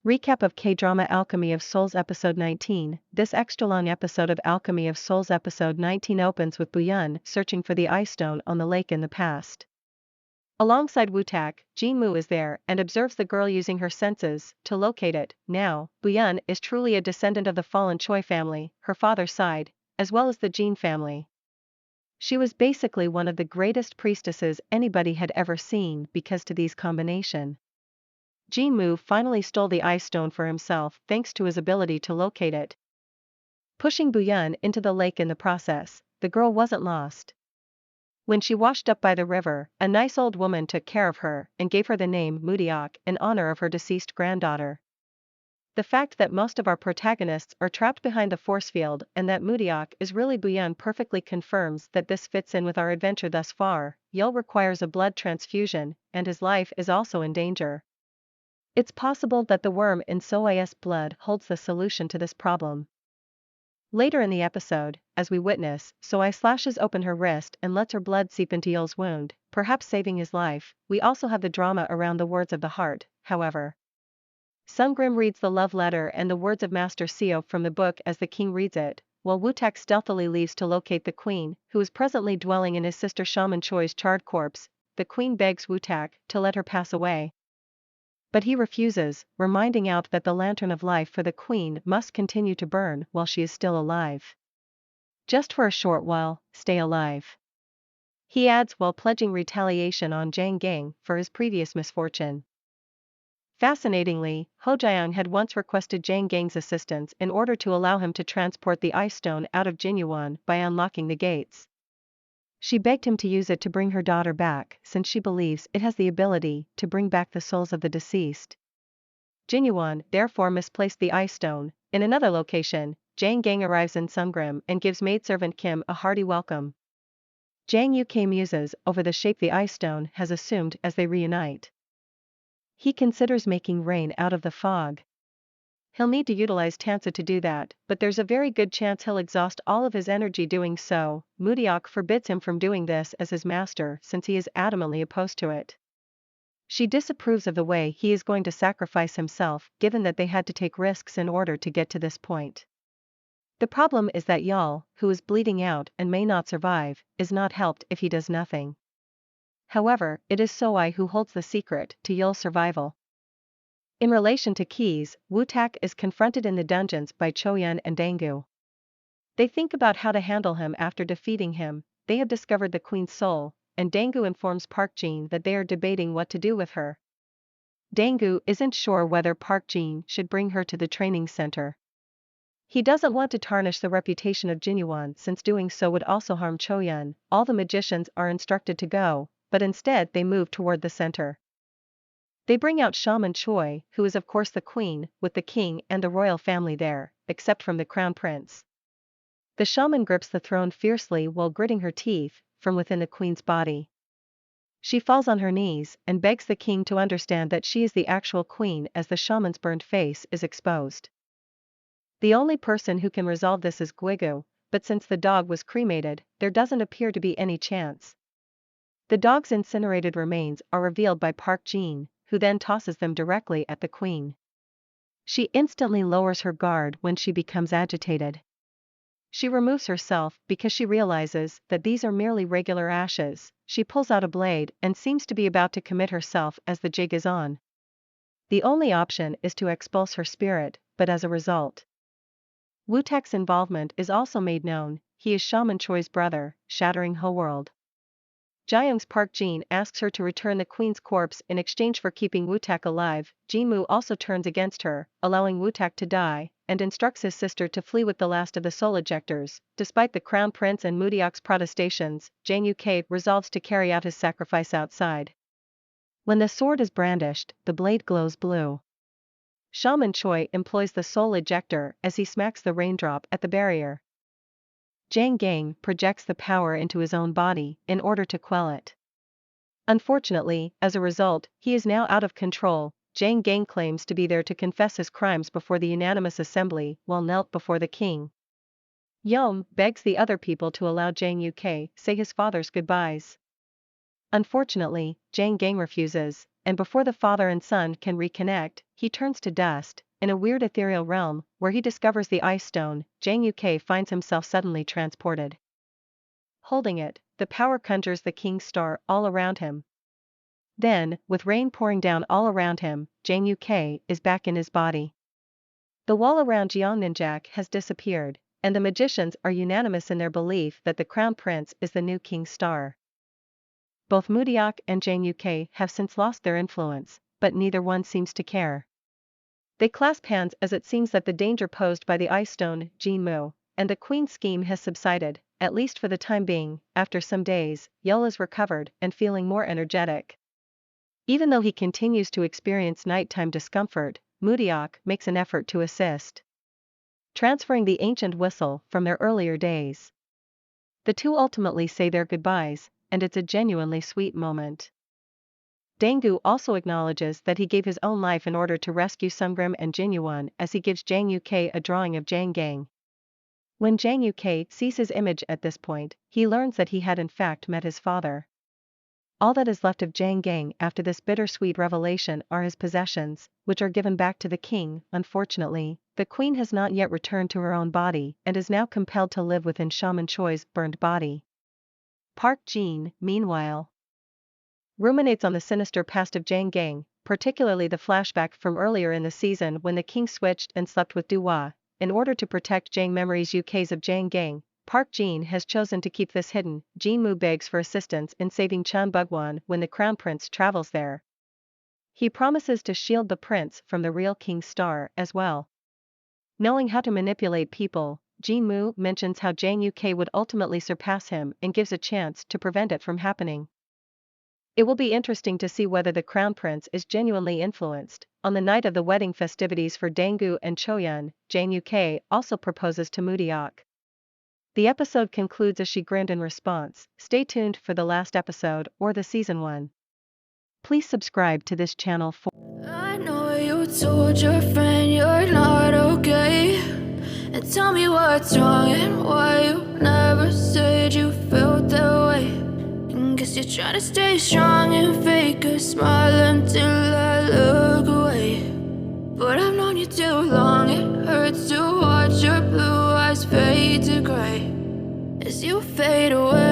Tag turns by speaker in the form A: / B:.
A: Recap of K-drama Alchemy of Souls episode 19. This extra-long episode of Alchemy of Souls episode 19 opens with Buyun searching for the ice stone on the lake in the past. Alongside Wu-Tak, Jin-Moo is there and observes the girl using her senses to locate it. Now, Buyun is truly a descendant of the fallen Choi family, her father's side, as well as the Jin family. She was basically one of the greatest priestesses anybody had ever seen because to these combination. Jin-Moo finally stole the ice stone for himself thanks to his ability to locate it. Pushing Buyun into the lake in the process, the girl wasn't lost. When she washed up by the river, a nice old woman took care of her and gave her the name Mudiak in honor of her deceased granddaughter. The fact that most of our protagonists are trapped behind the force field and that Mudiak is really Buyun perfectly confirms that this fits in with our adventure thus far. Yeol requires a blood transfusion, and his life is also in danger. It's possible that the worm in Soi's blood holds the solution to this problem. Later in the episode, as we witness, Soi slashes open her wrist and lets her blood seep into Yeol's wound, perhaps saving his life. We also have the drama around the words of the heart, however. Sungrim reads the love letter and the words of Master Seo from the book as the king reads it, while Wu-Tak stealthily leaves to locate the queen, who is presently dwelling in his sister Shaman Choi's charred corpse. The queen begs Wu-Tak to let her pass away. But he refuses, reminding out that the lantern of life for the queen must continue to burn while she is still alive. Just for a short while, stay alive. He adds while pledging retaliation on Jang Gang for his previous misfortune. Fascinatingly, Hojiang had once requested Jang Gang's assistance in order to allow him to transport the ice stone out of Jinyuan by unlocking the gates. She begged him to use it to bring her daughter back since she believes it has the ability to bring back the souls of the deceased. Jinyuan therefore misplaced the ice stone. In another location, Jang Gang arrives in Sungrim and gives maidservant Kim a hearty welcome. Jang Uk muses over the shape the ice stone has assumed as they reunite. He considers making rain out of the fog. He'll need to utilize Tansa to do that, but there's a very good chance he'll exhaust all of his energy doing so. Mudiak forbids him from doing this as his master since he is adamantly opposed to it. She disapproves of the way he is going to sacrifice himself given that they had to take risks in order to get to this point. The problem is that Yeol, who is bleeding out and may not survive, is not helped if he does nothing. However, it is Soi who holds the secret to Yeol's survival. In relation to keys, Wu-Tak is confronted in the dungeons by Choyun and Dangu. They think about how to handle him after defeating him. They have discovered the queen's soul, and Dangu informs Park Jin that they are debating what to do with her. Dangu isn't sure whether Park Jin should bring her to the training center. He doesn't want to tarnish the reputation of Jinyuan since doing so would also harm Choyun. All the magicians are instructed to go, but instead they move toward the center. They bring out Shaman Choi, who is of course the queen, with the king and the royal family there, except from the crown prince. The shaman grips the throne fiercely while gritting her teeth from within the queen's body. She falls on her knees and begs the king to understand that she is the actual queen as the shaman's burned face is exposed. The only person who can resolve this is Guigu, but since the dog was cremated, there doesn't appear to be any chance. The dog's incinerated remains are revealed by Park Jin, who then tosses them directly at the queen. She instantly lowers her guard when she becomes agitated. She removes herself because she realizes that these are merely regular ashes. She pulls out a blade and seems to be about to commit herself as the jig is on. The only option is to expulse her spirit, but as a result, Wu-Tak's involvement is also made known. He is Shaman Choi's brother, shattering her world. Jaeyoung's Park Jin asks her to return the queen's corpse in exchange for keeping Wu-Tak alive. Jinmu also turns against her, allowing Wu-Tak to die, and instructs his sister to flee with the last of the soul ejectors. Despite the crown prince and Mudiak's protestations, Jang Uk resolves to carry out his sacrifice outside. When the sword is brandished, the blade glows blue. Shaman Choi employs the soul ejector as he smacks the raindrop at the barrier. Jang Gang projects the power into his own body in order to quell it. Unfortunately, as a result, he is now out of control. Jang Gang claims to be there to confess his crimes before the unanimous assembly while knelt before the king. Yeom begs the other people to allow Jang Uk say his father's goodbyes. Unfortunately, Jang Gang refuses. and before the father and son can reconnect, he turns to dust. In a weird ethereal realm, where he discovers the ice stone, Jang Uk finds himself suddenly transported. Holding it, the power conjures the king's star all around him. Then, with rain pouring down all around him, Jang Uk is back in his body. The wall around Jeonnam has disappeared, and the magicians are unanimous in their belief that the crown prince is the new king's star. Both Mudiok and Jang Uk have since lost their influence, but neither one seems to care. They clasp hands as it seems that the danger posed by the ice stone, Jinmu, and the queen's scheme has subsided, at least for the time being. After some days, Yul is recovered and feeling more energetic. Even though he continues to experience nighttime discomfort, Mudiok makes an effort to assist, transferring the ancient whistle from their earlier days. The two ultimately say their goodbyes, and it's a genuinely sweet moment. Dangu also acknowledges that he gave his own life in order to rescue Sungrim and Jinyuan as he gives Jang Uk a drawing of Jang Gang. When Jang Uk sees his image at this point, he learns that he had in fact met his father. All that is left of Jang Gang after this bittersweet revelation are his possessions, which are given back to the king. Unfortunately, the queen has not yet returned to her own body and is now compelled to live within Shaman Choi's burned body. Park Jin, meanwhile, ruminates on the sinister past of Jang Gang, particularly the flashback from earlier in the season when the king switched and slept with Duhua. In order to protect Jang Memories UK's of Jang Gang, Park Jin has chosen to keep this hidden. Jinmu begs for assistance in saving Chan Bugwan when the crown prince travels there. He promises to shield the prince from the real king's star as well. Knowing how to manipulate people, Jinmu mentions how Jang Uk would ultimately surpass him and gives a chance to prevent it from happening. It will be interesting to see whether the crown prince is genuinely influenced. On the night of the wedding festivities for Dangu and Choyun, Jang Uk also proposes to Mudiok. The episode concludes as she grinned in response. Stay tuned for the last episode or the season 1. Please subscribe to this channel for.
B: I know you told your friend you're not okay, and tell me what's wrong and why you never said you felt that way. Guess you're trying to stay strong and fake a smile until I look away. But I've known you too long, it hurts to watch your blue eyes fade to gray as you fade away.